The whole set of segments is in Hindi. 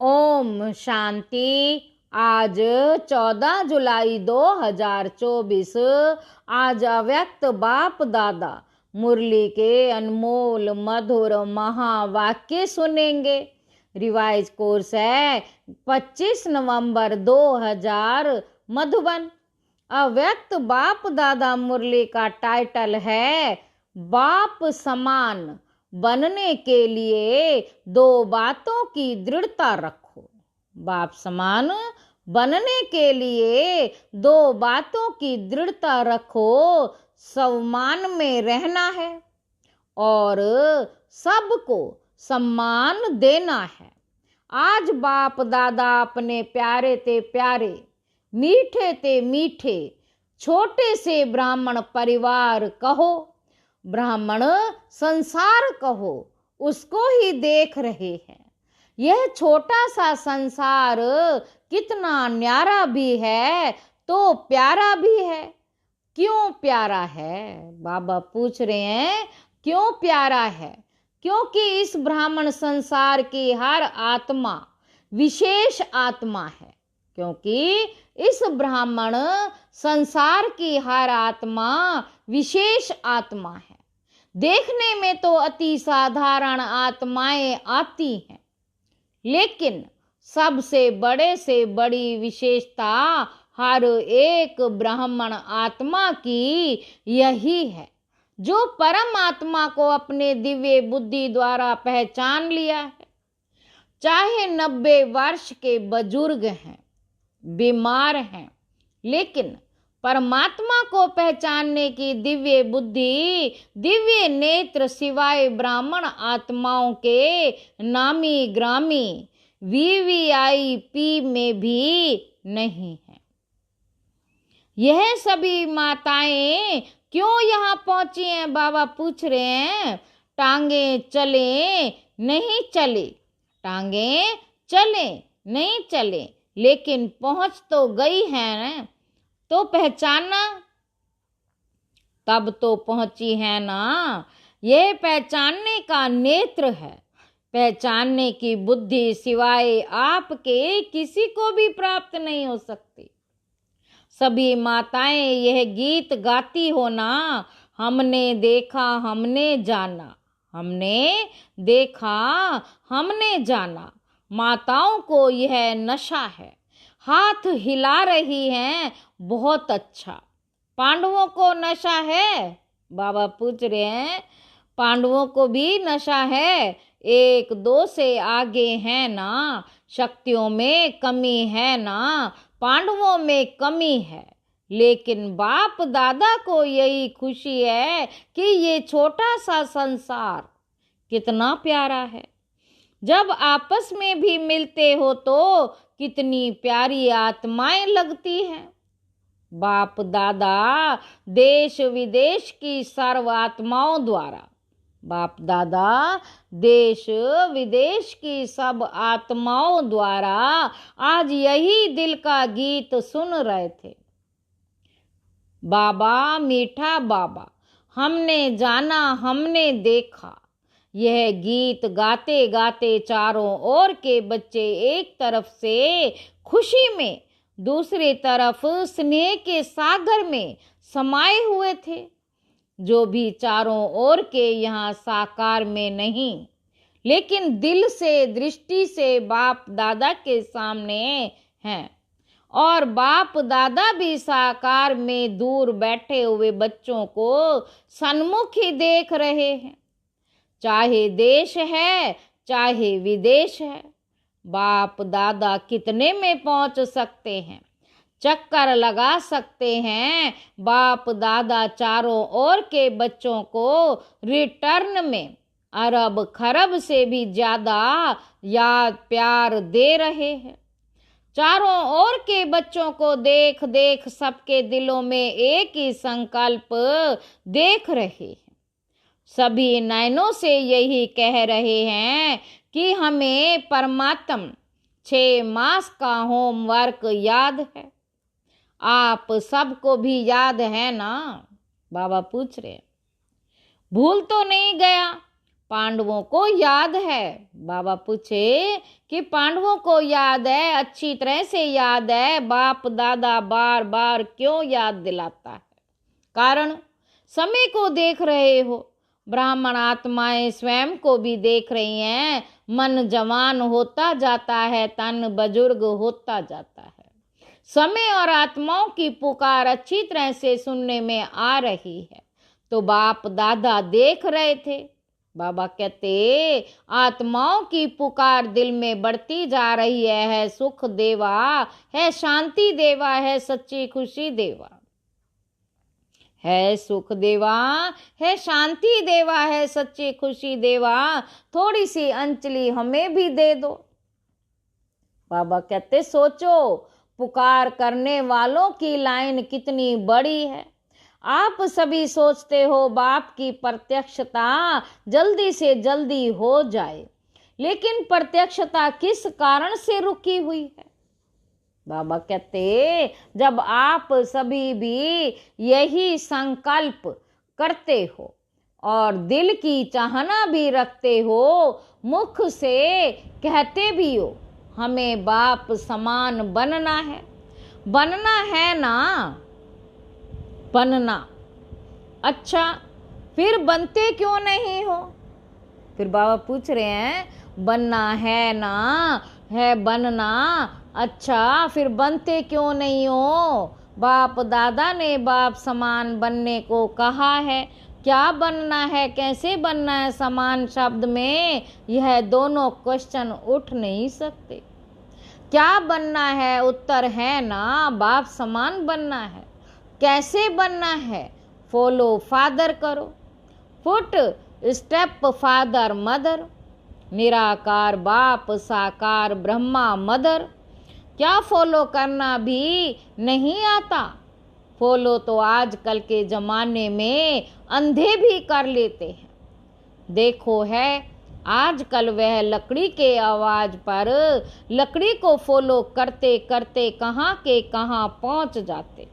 ओम शांति। आज 14 जुलाई 2024। आज अव्यक्त बाप दादा मुरली के अनमोल मधुर महावाक्य सुनेंगे। रिवाइज कोर्स है 25 नवंबर 2000 मधुबन। अव्यक्त बाप दादा मुरली का टाइटल है बाप समान बनने के लिए दो बातों की दृढ़ता रखो। बाप समान बनने के लिए दो बातों की दृढ़ता रखो। सम्मान में रहना है और सबको सम्मान देना है। आज बाप दादा अपने प्यारे ते प्यारे, मीठे ते मीठे, छोटे से ब्राह्मण परिवार कहो, ब्राह्मण संसार कहो, उसको ही देख रहे हैं। यह छोटा सा संसार कितना न्यारा भी है तो प्यारा भी है। क्यों प्यारा है? बाबा पूछ रहे हैं क्यों प्यारा है? क्योंकि इस ब्राह्मण संसार की हर आत्मा विशेष आत्मा है। क्योंकि इस ब्राह्मण संसार की हर आत्मा विशेष आत्मा है। देखने में तो अति साधारण आत्माएं आती हैं, लेकिन सबसे बड़े से बड़ी विशेषता हर एक ब्राह्मण आत्मा की यही है, जो परमात्मा को अपने दिव्य बुद्धि द्वारा पहचान लिया है। चाहे 90 वर्ष के बुजुर्ग हैं, बीमार हैं, लेकिन परमात्मा को पहचानने की दिव्य बुद्धि, दिव्य नेत्र सिवाय ब्राह्मण आत्माओं के नामी ग्रामी VVIP में भी नहीं है। यह सभी माताएं क्यों यहाँ पहुंची हैं? बाबा पूछ रहे हैं। टांगे चले नहीं चले, टांगे चले नहीं चले, लेकिन पहुंच तो गई है ना, तो पहचाना तब तो पहुंची है ना। यह पहचानने का नेत्र है। पहचानने की बुद्धि सिवाय आपके किसी को भी प्राप्त नहीं हो सकती। सभी माताएं यह गीत गाती हो ना, हमने देखा हमने जाना, हमने देखा हमने जाना। माताओं को यह नशा है। हाथ हिला रही हैं, बहुत अच्छा। पांडवों को नशा है? बाबा पूछ रहे हैं पांडवों को भी नशा है? 1-2 से आगे है ना। शक्तियों में कमी है ना, पांडवों में कमी है। लेकिन बाप दादा को यही खुशी है कि ये छोटा सा संसार कितना प्यारा है। जब आपस में भी मिलते हो तो कितनी प्यारी आत्माएं लगती हैं। बाप दादा देश विदेश की सर्व आत्माओं द्वारा, बाप दादा देश विदेश की सब आत्माओं द्वारा आज यही दिल का गीत सुन रहे थे। बाबा मीठा बाबा, हमने जाना हमने देखा। यह गीत गाते गाते चारों ओर के बच्चे एक तरफ से खुशी में, दूसरी तरफ स्नेह के सागर में समाये हुए थे, जो भी चारों ओर के यहाँ साकार में नहीं, लेकिन दिल से दृष्टि से बाप दादा के सामने हैं। और बाप दादा भी साकार में दूर बैठे हुए बच्चों को सन्मुख ही देख रहे हैं। चाहे देश है चाहे विदेश है, बाप दादा कितने में पहुंच सकते हैं, चक्कर लगा सकते हैं। बाप दादा चारों ओर के बच्चों को रिटर्न में अरब खरब से भी ज्यादा याद प्यार दे रहे हैं। चारों ओर के बच्चों को देख देख सबके दिलों में एक ही संकल्प देख रहे हैं। सभी नयनों से यही कह रहे हैं कि हमें परमात्म 6 मास का होमवर्क याद है। आप सबको भी याद है ना? बाबा पूछ रहे हैं। भूल तो नहीं गया? पांडवों को याद है। बाबा पूछे कि पांडवों को याद है, अच्छी तरह से याद है, बाप दादा बार बार क्यों याद दिलाता है? कारण समय को देख रहे हो, ब्राह्मण आत्माएं स्वयं को भी देख रही हैं। मन जवान होता जाता है, तन बुजुर्ग होता जाता है। समय और आत्माओं की पुकार अच्छी तरह से सुनने में आ रही है। तो बाप दादा देख रहे थे। बाबा कहते आत्माओं की पुकार दिल में बढ़ती जा रही है सुख देवा, है शांति देवा, है सच्ची खुशी देवा, है सुख देवा, है शांति देवा, है सच्ची खुशी देवा, थोड़ी सी अंजलि हमें भी दे दो। बाबा कहते सोचो, पुकार करने वालों की लाइन कितनी बड़ी है। आप सभी सोचते हो बाप की प्रत्यक्षता जल्दी से जल्दी हो जाए, लेकिन प्रत्यक्षता किस कारण से रुकी हुई है? बाबा कहते जब आप सभी भी यही संकल्प करते हो और दिल की चाहना भी रखते हो, मुख से कहते भी हो हमें बाप समान बनना है ना? बनना। अच्छा, फिर बनते क्यों नहीं हो? फिर बाबा पूछ रहे हैं बनना है ना, है बनना। अच्छा, फिर बनते क्यों नहीं हो? बाप दादा ने बाप समान बनने को कहा है। क्या बनना है, कैसे बनना है? समान शब्द में यह दोनों क्वेश्चन उठ नहीं सकते। क्या बनना है? उत्तर है ना, बाप समान बनना है। कैसे बनना है? फॉलो फादर करो, फुट स्टेप फादर मदर, निराकार बाप साकार ब्रह्मा मदर। क्या फॉलो करना भी नहीं आता? फॉलो तो आजकल के जमाने में अंधे भी कर लेते हैं। देखो है आजकल वह लकड़ी के आवाज पर लकड़ी को फॉलो करते करते कहाँ के कहाँ पहुँच जाते।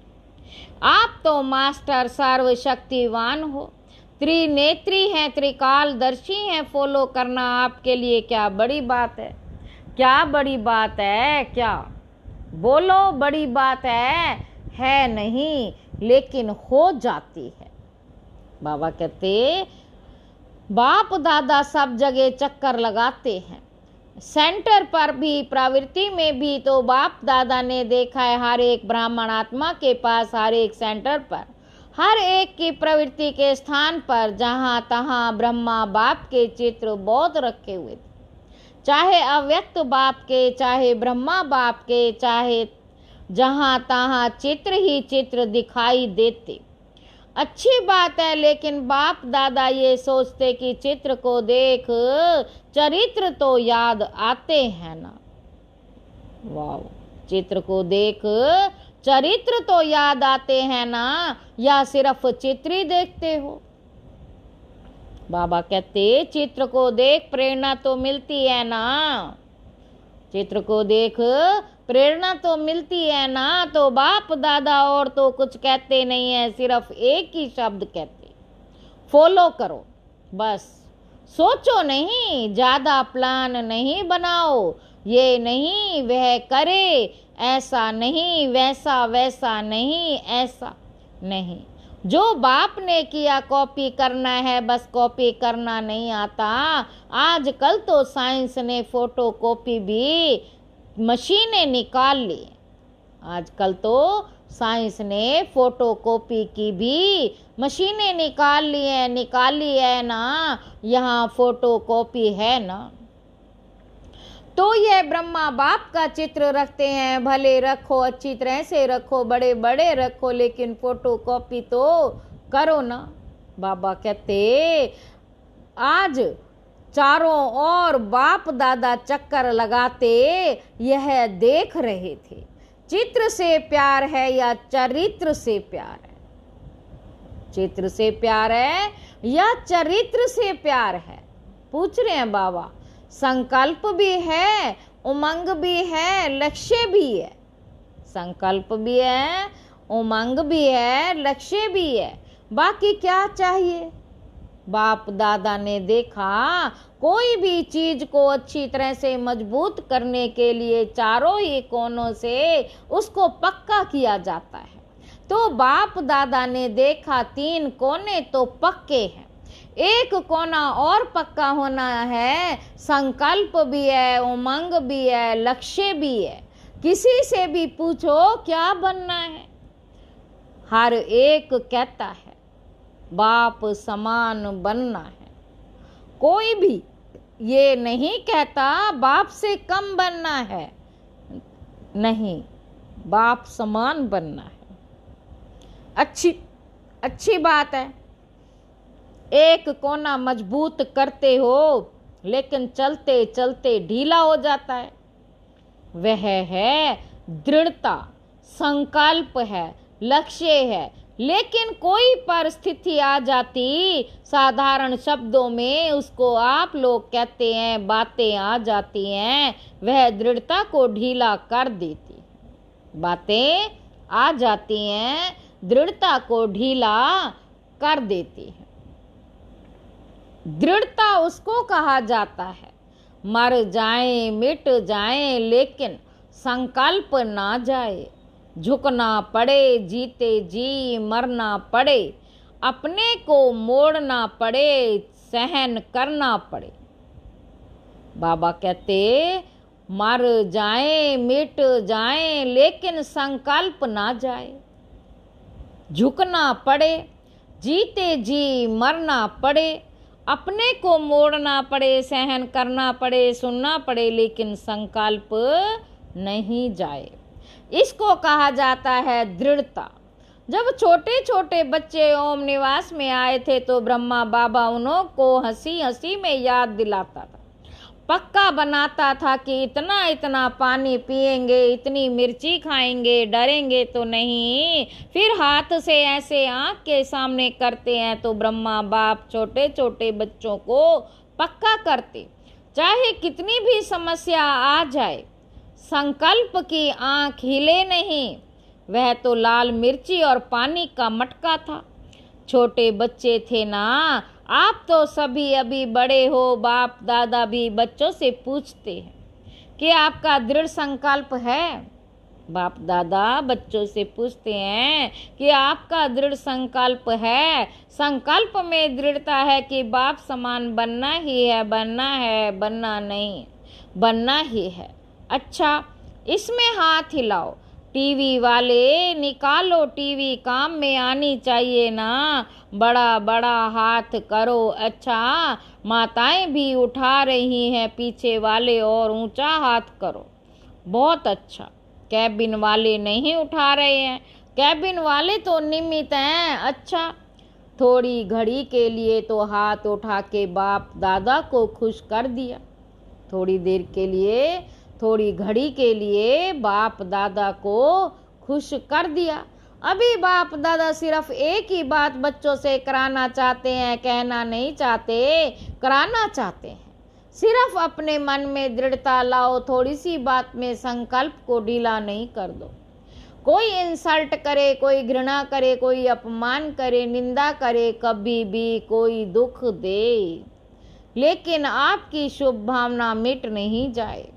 आप तो मास्टर सर्वशक्तिवान हो, त्रिनेत्री हैं, त्रिकालदर्शी हैं। फॉलो करना आपके लिए क्या बड़ी बात है? क्या बड़ी बात है? क्या बोलो, बड़ी बात है नहीं, लेकिन हो जाती है। बाबा कहते बाप दादा सब जगह चक्कर लगाते हैं, सेंटर पर भी, प्रवृत्ति में भी। तो बाप दादा ने देखा है हर एक ब्राह्मण आत्मा के पास, हर एक सेंटर पर, हर एक की प्रवृत्ति के स्थान पर जहाँ तहाँ ब्रह्मा बाप के चित्र बहुत रखे हुए थे। चाहे अव्यक्त बाप के, चाहे ब्रह्मा बाप के, चाहे जहाँ तहाँ चित्र ही चित्र दिखाई देते। अच्छी बात है, लेकिन बाप दादा ये सोचते कि चित्र को देख चरित्र तो याद आते हैं ना। वाह, चित्र को देख चरित्र तो याद आते हैं ना, या सिर्फ चित्र ही देखते हो? बाबा कहते चित्र को देख प्रेरणा तो मिलती है ना, चित्र को देख प्रेरणा तो मिलती है ना। तो बाप दादा और तो कुछ कहते नहीं है, सिर्फ एक ही शब्द कहते, फॉलो करो बस। सोचो नहीं, ज्यादा प्लान नहीं बनाओ, ये नहीं वह करे, ऐसा नहीं, वैसा नहीं, ऐसा नहीं। जो बाप ने किया कॉपी करना है, बस कॉपी करना नहीं आता। आजकल तो साइंस ने फोटो कॉपी भी मशीनें निकाल ली। आजकल तो साइंस ने फोटो कॉपी की भी मशीनें निकाली है ना, यहाँ फोटो कॉपी है ना। तो यह ब्रह्मा बाप का चित्र रखते हैं, भले रखो, अच्छी तरह से रखो, बड़े बड़े रखो, लेकिन फोटो कॉपी तो करो ना। बाबा कहते आज चारों ओर बाप दादा चक्कर लगाते यह देख रहे थे, चित्र से प्यार है या चरित्र से प्यार है? चित्र से प्यार है या चरित्र से प्यार है? पूछ रहे हैं बाबा। संकल्प भी है, उमंग भी है, लक्ष्य भी है। संकल्प भी है, उमंग भी है, लक्ष्य भी है। बाकी क्या चाहिए? बाप दादा ने देखा कोई भी चीज को अच्छी तरह से मजबूत करने के लिए चारों ही कोनों से उसको पक्का किया जाता है। तो बाप दादा ने देखा 3 कोने तो पक्के हैं, एक कोना और पक्का होना है, संकल्प भी है, उमंग भी है, लक्ष्य भी है। किसी से भी पूछो क्या बनना है, हर एक कहता है बाप समान बनना है। कोई भी ये नहीं कहता बाप से कम बनना है, नहीं, बाप समान बनना है। अच्छी बात है। एक कोना मजबूत करते हो लेकिन चलते चलते ढीला हो जाता है, वह है दृढ़ता। संकल्प है, लक्ष्य है, लेकिन कोई परिस्थिति आ जाती, साधारण शब्दों में उसको आप लोग कहते हैं बातें आ जाती हैं, वह दृढ़ता को ढीला कर देती। बातें आ जाती हैं, दृढ़ता को ढीला कर देती है। दृढ़ता उसको कहा जाता है, मर जाए मिट जाए लेकिन संकल्प ना जाए। झुकना पड़े जीते जी मरना पड़े, अपने को मोड़ना पड़े सहन करना पड़े। बाबा कहते मर जाए मिट जाए लेकिन संकल्प ना जाए। झुकना पड़े जीते जी मरना पड़े, अपने को मोड़ना पड़े सहन करना पड़े सुनना पड़े, लेकिन संकल्प नहीं जाए। इसको कहा जाता है दृढ़ता। जब छोटे छोटे बच्चे ओम निवास में आए थे तो ब्रह्मा बाबा उन्हों को हंसी हंसी में याद दिलाता था, पक्का बनाता था कि इतना इतना पानी पिएंगे, इतनी मिर्ची खाएंगे, डरेंगे तो नहीं। फिर हाथ से ऐसे आंख के सामने करते हैं तो ब्रह्मा बाप छोटे छोटे बच्चों को पक्का करते, चाहे कितनी भी समस्या आ जाए, संकल्प की आंख हिले नहीं। वह तो लाल मिर्ची और पानी का मटका था। छोटे बच्चे थे ना, आप तो सभी अभी बड़े हो, बाप दादा भी बच्चों से पूछते हैं कि आपका दृढ़ संकल्प है। बाप दादा बच्चों से पूछते हैं कि आपका दृढ़ संकल्प है। संकल्प में दृढ़ता है कि बाप समान बनना ही है, बनना है, बनना नहीं, बनना ही है। अच्छा, इसमें हाथ हिलाओ। टीवी वाले निकालो, टीवी काम में आनी चाहिए ना, बड़ा बड़ा हाथ करो। अच्छा, माताएं भी उठा रही हैं पीछे वाले, और ऊंचा हाथ करो। बहुत अच्छा। कैबिन वाले नहीं उठा रहे हैं, कैबिन वाले तो निमित्त हैं। अच्छा, थोड़ी घड़ी के लिए तो हाथ उठा के बाप दादा को खुश कर दिया। थोड़ी देर के लिए, थोड़ी घड़ी के लिए बाप दादा को खुश कर दिया। अभी बाप दादा सिर्फ एक ही बात बच्चों से कराना चाहते हैं, कहना नहीं चाहते, कराना चाहते हैं। सिर्फ अपने मन में दृढ़ता लाओ, थोड़ी सी बात में संकल्प को ढीला नहीं कर दो। कोई इंसल्ट करे, कोई घृणा करे, कोई अपमान करे, निंदा करे, कभी भी कोई दुख दे, लेकिन आपकी शुभ भावना मिट नहीं जाए।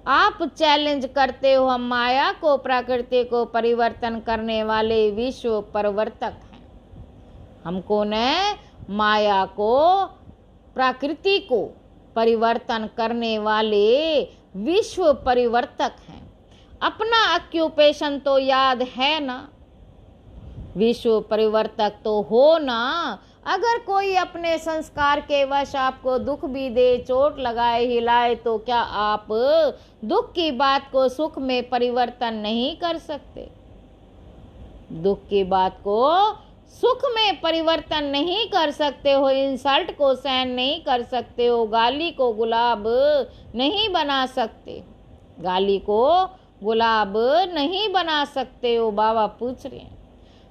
आप चैलेंज करते हो, हम माया को प्रकृति को परिवर्तन करने वाले विश्व परिवर्तक हैं। हम कौन है? माया को प्रकृति को परिवर्तन करने वाले विश्व परिवर्तक हैं। अपना ऑक्यूपेशन तो याद है ना, विश्व परिवर्तक तो हो ना। अगर कोई अपने संस्कार के वश आपको दुख भी दे, चोट लगाए, हिलाए, तो क्या आप दुख की बात को सुख में परिवर्तन नहीं कर सकते? दुख की बात को सुख में परिवर्तन नहीं कर सकते हो, इंसल्ट को सहन नहीं कर सकते हो, गाली को गुलाब नहीं बना सकते, गाली को गुलाब नहीं बना सकते हो। बाबा पूछ रहे हैं,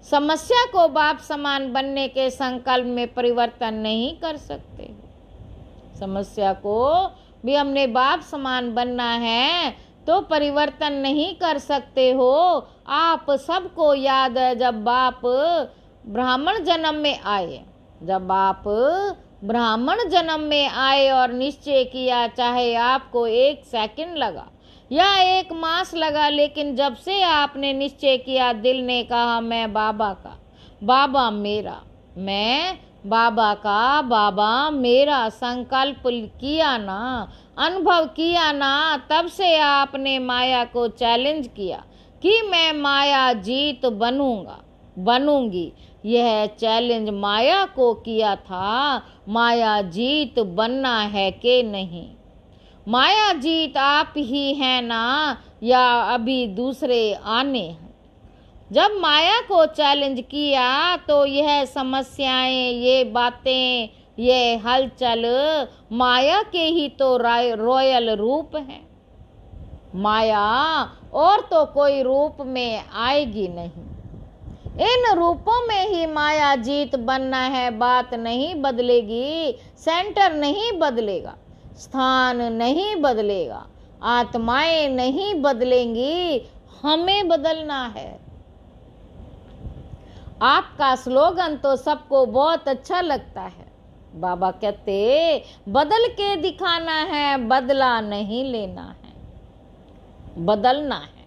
समस्या को बाप समान बनने के संकल्प में परिवर्तन नहीं कर सकते। समस्या को भी हमने बाप समान बनना है तो परिवर्तन नहीं कर सकते हो। आप सबको याद है जब बाप ब्राह्मण जन्म में आए, जब आप ब्राह्मण जन्म में आए और निश्चय किया, चाहे आपको 1 सेकंड लगा या 1 मास लगा, लेकिन जब से आपने निश्चय किया, दिल ने कहा मैं बाबा का, बाबा मेरा, मैं बाबा का, बाबा मेरा, संकल्प किया ना, अनुभव किया ना, तब से आपने माया को चैलेंज किया कि मैं माया जीत बनूंगी। यह चैलेंज माया को किया था, माया जीत बनना है कि नहीं? माया जीत आप ही हैं ना, या अभी दूसरे आने हैं? जब माया को चैलेंज किया तो यह समस्याएं, ये बातें, ये हलचल माया के ही तो रॉयल रूप हैं। माया और तो कोई रूप में आएगी नहीं। इन रूपों में ही माया जीत बनना है। बात नहीं बदलेगी, सेंटर नहीं बदलेगा, स्थान नहीं बदलेगा, आत्माएं नहीं बदलेंगी, हमें बदलना है। आपका स्लोगन तो सबको बहुत अच्छा लगता है। बाबा कहते बदल के दिखाना है, बदला नहीं लेना है, बदलना है।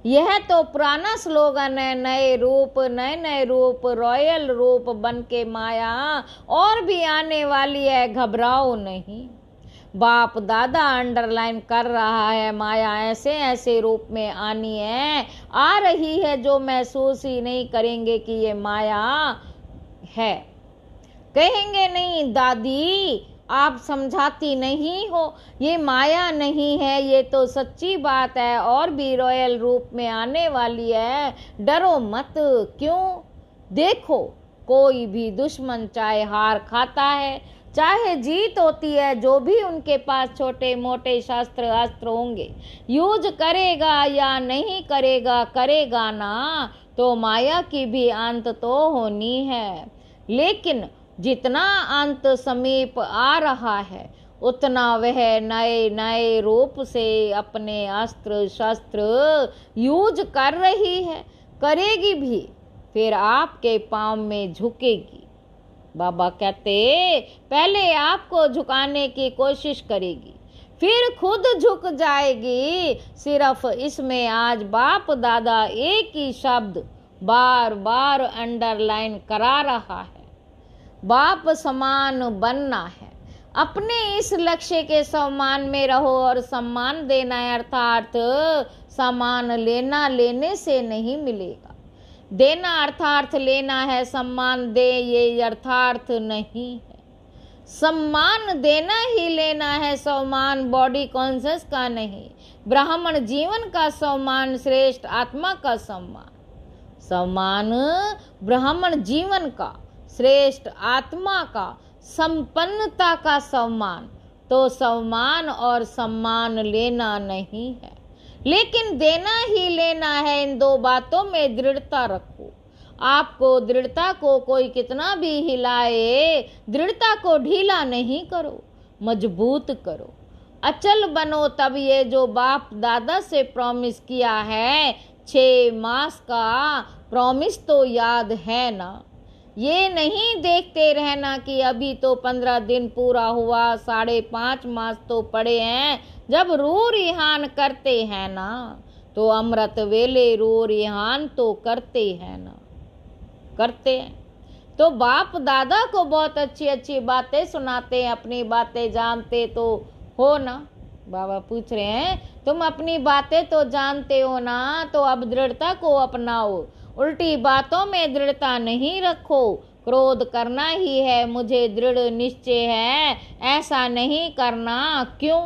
यह तो पुराना स्लोगन है। नए नए रूप, रॉयल रूप बन के माया और भी आने वाली है, घबराओ नहीं। बाप दादा अंडरलाइन कर रहा है, माया ऐसे ऐसे रूप में आनी है, आ रही है, जो महसूस ही नहीं करेंगे कि ये माया है। कहेंगे नहीं दादी आप समझाती नहीं हो, ये माया नहीं है, ये तो सच्ची बात है, और भी रॉयल रूप में आने वाली है, डरो मत। क्यों? देखो कोई भी दुश्मन चाहे हार खाता है, चाहे जीत होती है, जो भी उनके पास छोटे मोटे शस्त्र अस्त्र होंगे, यूज करेगा या नहीं करेगा, करेगा ना, तो माया की भी अंत तो होनी है। लेकिन जितना अंत समीप आ रहा है, उतना वह नए नए रूप से अपने अस्त्र शस्त्र यूज कर रही है, करेगी भी, फिर आपके पांव में झुकेगी। बाबा कहते पहले आपको झुकाने की कोशिश करेगी, फिर खुद झुक जाएगी। सिर्फ इसमें आज बाप दादा एक ही शब्द बार बार अंडरलाइन करा रहा है, बाप समान बनना है। अपने इस लक्ष्य के सम्मान में रहो, और सम्मान देना है, अर्थात सम्मान लेना लेने से नहीं मिलेगा। देना अर्थार्थ लेना है, सम्मान दे ये अर्थार्थ नहीं है। सम्मान देना ही लेना है, सम्मान बॉडी कॉन्शियस का नहीं, ब्राह्मण जीवन का सम्मान, श्रेष्ठ आत्मा का सम्मान। सम्मान ब्राह्मण जीवन का, श्रेष्ठ आत्मा का, संपन्नता का सम्मान। तो सम्मान और सम्मान लेना नहीं है, लेकिन देना ही लेना है। इन 2 बातों में दृढ़ता रखो। आपको दृढ़ता को कोई कितना भी हिलाए, दृढ़ता को ढीला नहीं करो, मजबूत करो, अचल बनो। तब ये जो बाप दादा से प्रॉमिस किया है, 6 मास का प्रॉमिस तो याद है ना। ये नहीं देखते रहना कि अभी तो 15 दिन पूरा हुआ, 5.5 मास तो पड़े हैं। जब रू रिहान करते हैं ना, तो अमृत वेले रू रिहान तो करते हैं ना, करते हैं। तो बाप दादा को बहुत अच्छी अच्छी बातें सुनाते हैं, अपनी बातें जानते तो हो ना। बाबा पूछ रहे हैं तुम अपनी बातें तो जानते हो ना, तो अब दृढ़ता को अपनाओ, उल्टी बातों में दृढ़ता नहीं रखो। क्रोध करना ही है, मुझे दृढ़ निश्चय है, ऐसा नहीं करना। क्यों?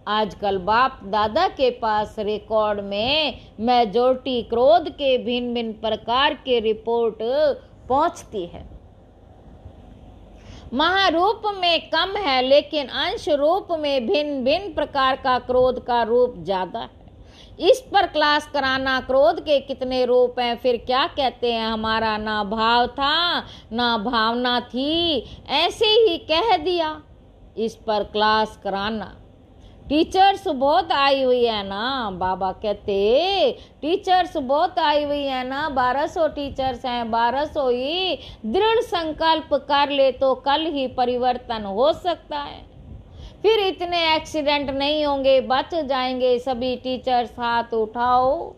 आजकल बाप दादा के पास रिकॉर्ड में मेजॉरिटी क्रोध के भिन्न भिन्न प्रकार के रिपोर्ट पहुंचती है। महारूप में कम है, लेकिन अंश रूप में भिन्न भिन्न प्रकार का क्रोध का रूप ज्यादा है। इस पर क्लास कराना, क्रोध के कितने रूप हैं, फिर क्या कहते हैं, हमारा ना भाव था ना भावना थी, ऐसे ही कह दिया। इस पर क्लास कराना, टीचर्स बहुत आई हुई है ना, बाबा कहते टीचर्स बहुत आई हुई है ना, 1200 टीचर्स हैं, 1200 ही दृढ़ संकल्प कर ले तो कल ही परिवर्तन हो सकता है। फिर इतने एक्सीडेंट नहीं होंगे, बच जाएंगे सभी टीचर्स। हाथ उठाओ।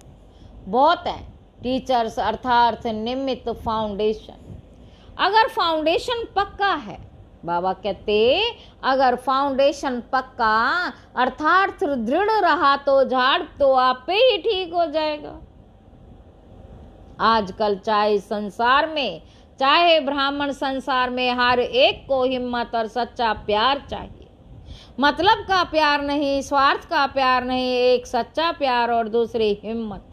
बहुत है टीचर्स अर्थात निमित्त फाउंडेशन। अगर फाउंडेशन पक्का है, बाबा कहते अगर फाउंडेशन पक्का अर्थात दृढ़ रहा तो झाड़ तो आप पे ही ठीक हो जाएगा। आजकल चाहे संसार में चाहे ब्राह्मण संसार में हर एक को हिम्मत और सच्चा प्यार चाहिए। मतलब का प्यार नहीं, स्वार्थ का प्यार नहीं, एक सच्चा प्यार और दूसरी हिम्मत।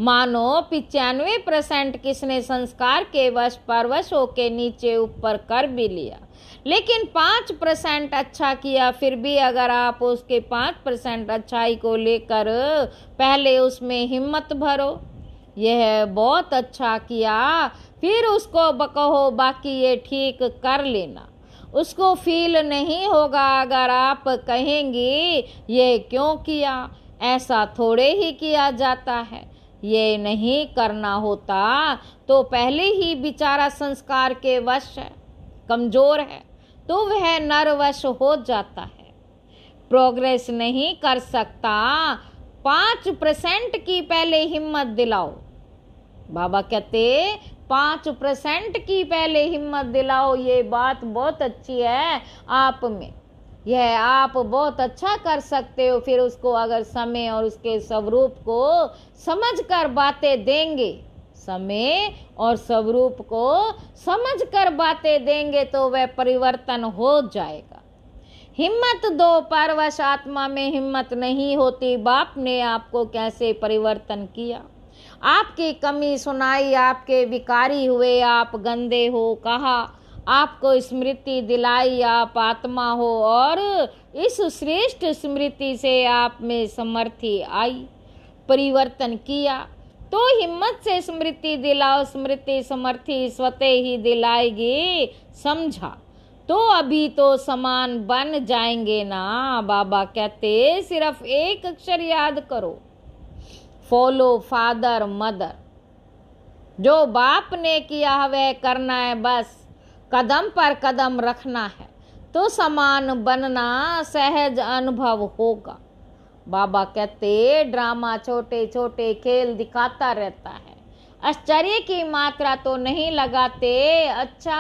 मानो 95% किसने संस्कार के वश परवश होके नीचे ऊपर कर भी लिया, लेकिन 5% अच्छा किया। फिर भी अगर आप उसके 5% अच्छाई को लेकर पहले उसमें हिम्मत भरो, यह बहुत अच्छा किया, फिर उसको कहो बाकी ये ठीक कर लेना। उसको फील नहीं होगा अगर आप कहेंगे ये क्यों किया, ऐसा थोड़े ही किया जाता है। ये नहीं करना होता तो पहले ही बेचारा संस्कार के वश है, कमजोर है, तो वह नरवश हो जाता है, प्रोग्रेस नहीं कर सकता। 5% की पहले हिम्मत दिलाओ। बाबा कहते 5% की पहले हिम्मत दिलाओ। ये बात बहुत अच्छी है आप में, यह आप बहुत अच्छा कर सकते हो। फिर उसको अगर समय और उसके स्वरूप को समझकर बातें देंगे, समय और स्वरूप को समझकर बातें देंगे तो वह परिवर्तन हो जाएगा। हिम्मत दो, परवश आत्मा में हिम्मत नहीं होती। बाप ने आपको कैसे परिवर्तन किया, आपकी कमी सुनाई, आपके विकारी हुए, आप गंदे हो कहा, आपको स्मृति दिलाई आप आत्मा हो और इस श्रेष्ठ स्मृति से आप में समर्थी आई, परिवर्तन किया। तो हिम्मत से स्मृति दिलाओ, स्मृति समर्थी स्वतः ही दिलाएगी, समझा तो अभी तो समान बन जाएंगे ना। बाबा कहते सिर्फ एक अक्षर याद करो, फॉलो फादर मदर। जो बाप ने किया वह करना है, बस कदम पर कदम रखना है तो समान बनना सहज अनुभव होगा। बाबा कहते ड्रामा छोटे छोटे खेल दिखाता रहता है, आश्चर्य की मात्रा तो नहीं लगाते। अच्छा,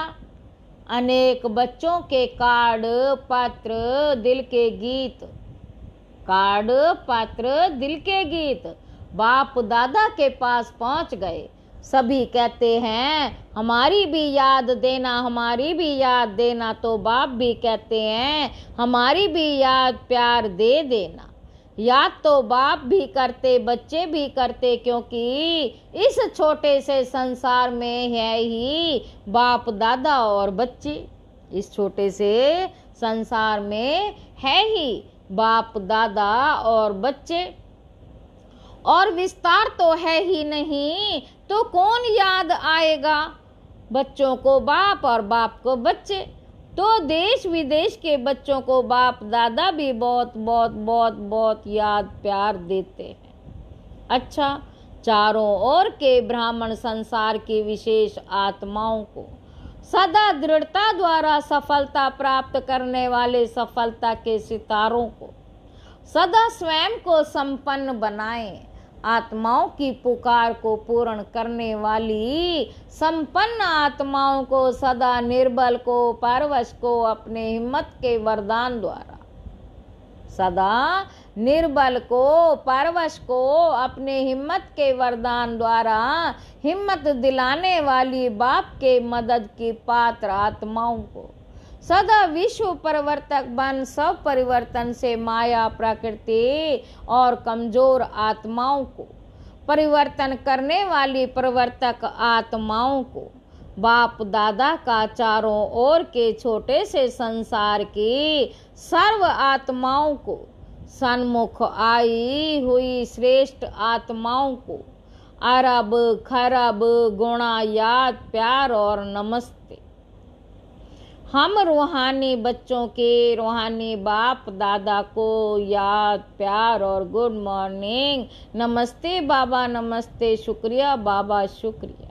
अनेक बच्चों के कार्ड पत्र दिल के गीत, कार्ड पत्र दिल के गीत बाप दादा के पास पहुंच गए। सभी कहते हैं हमारी भी याद देना, हमारी भी याद देना। तो बाप भी कहते हैं हमारी भी याद प्यार दे देना। याद तो बाप भी करते, बच्चे भी करते, क्योंकि इस छोटे से संसार में है ही बाप दादा और बच्चे। इस छोटे से संसार में है ही बाप दादा और बच्चे, और विस्तार तो है ही नहीं, तो कौन याद आएगा। बच्चों को बाप और बाप को बच्चे, तो देश विदेश के बच्चों को बाप दादा भी बहुत बहुत बहुत बहुत याद प्यार देते हैं। अच्छा, चारों ओर के ब्राह्मण संसार की विशेष आत्माओं को सदा दृढ़ता द्वारा सफलता प्राप्त करने वाले सफलता के सितारों को सदा स्वयं को संपन्न बनाएं। आत्माओं की पुकार को पूर्ण करने वाली संपन्न आत्माओं को सदा निर्बल को परवश को अपने हिम्मत के वरदान द्वारा, सदा निर्बल को परवश को अपने हिम्मत के वरदान द्वारा हिम्मत दिलाने वाली बाप के मदद की पात्र आत्माओं को सदा विश्व परिवर्तक बन सब परिवर्तन से माया प्रकृति और कमजोर आत्माओं को परिवर्तन करने वाली परिवर्तक आत्माओं को बाप दादा का चारों ओर के छोटे से संसार की सर्व आत्माओं को सन्मुख आई हुई श्रेष्ठ आत्माओं को अरब खरब गुणा याद प्यार और नमस्ते। हम रूहानी बच्चों के रूहानी बाप दादा को याद, प्यार और गुड मॉर्निंग। नमस्ते बाबा, नमस्ते, शुक्रिया बाबा, शुक्रिया।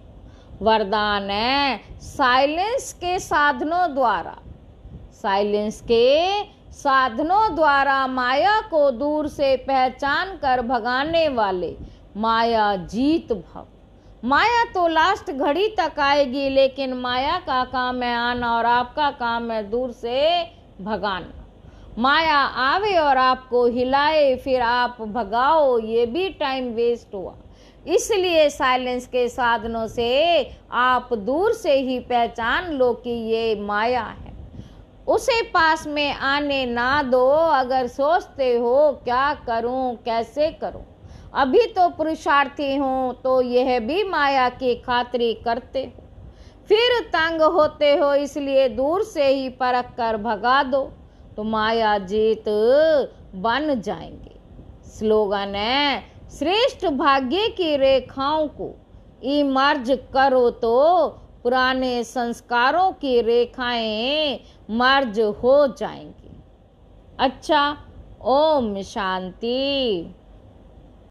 वरदान है साइलेंस के साधनों द्वारा, साइलेंस के साधनों द्वारा माया को दूर से पहचान कर भगाने वाले माया जीत भव। माया तो लास्ट घड़ी तक आएगी, लेकिन माया का काम है आना और आपका काम है दूर से भगाना। माया आवे और आपको हिलाए, फिर आप भगाओ, ये भी टाइम वेस्ट हुआ। इसलिए साइलेंस के साधनों से आप दूर से ही पहचान लो कि ये माया है, उसे पास में आने ना दो। अगर सोचते हो क्या करूं, कैसे करूं, अभी तो पुरुषार्थी हूं, तो यह भी माया की खातिरी करते हो, फिर तंग होते हो, इसलिए दूर से ही परख कर भगा दो, तो माया जीत बन जाएंगे। स्लोगन है श्रेष्ठ भाग्य की रेखाओं को इमर्ज करो, तो पुराने संस्कारों की रेखाएं मर्ज हो जाएंगी। अच्छा, ओम शांति।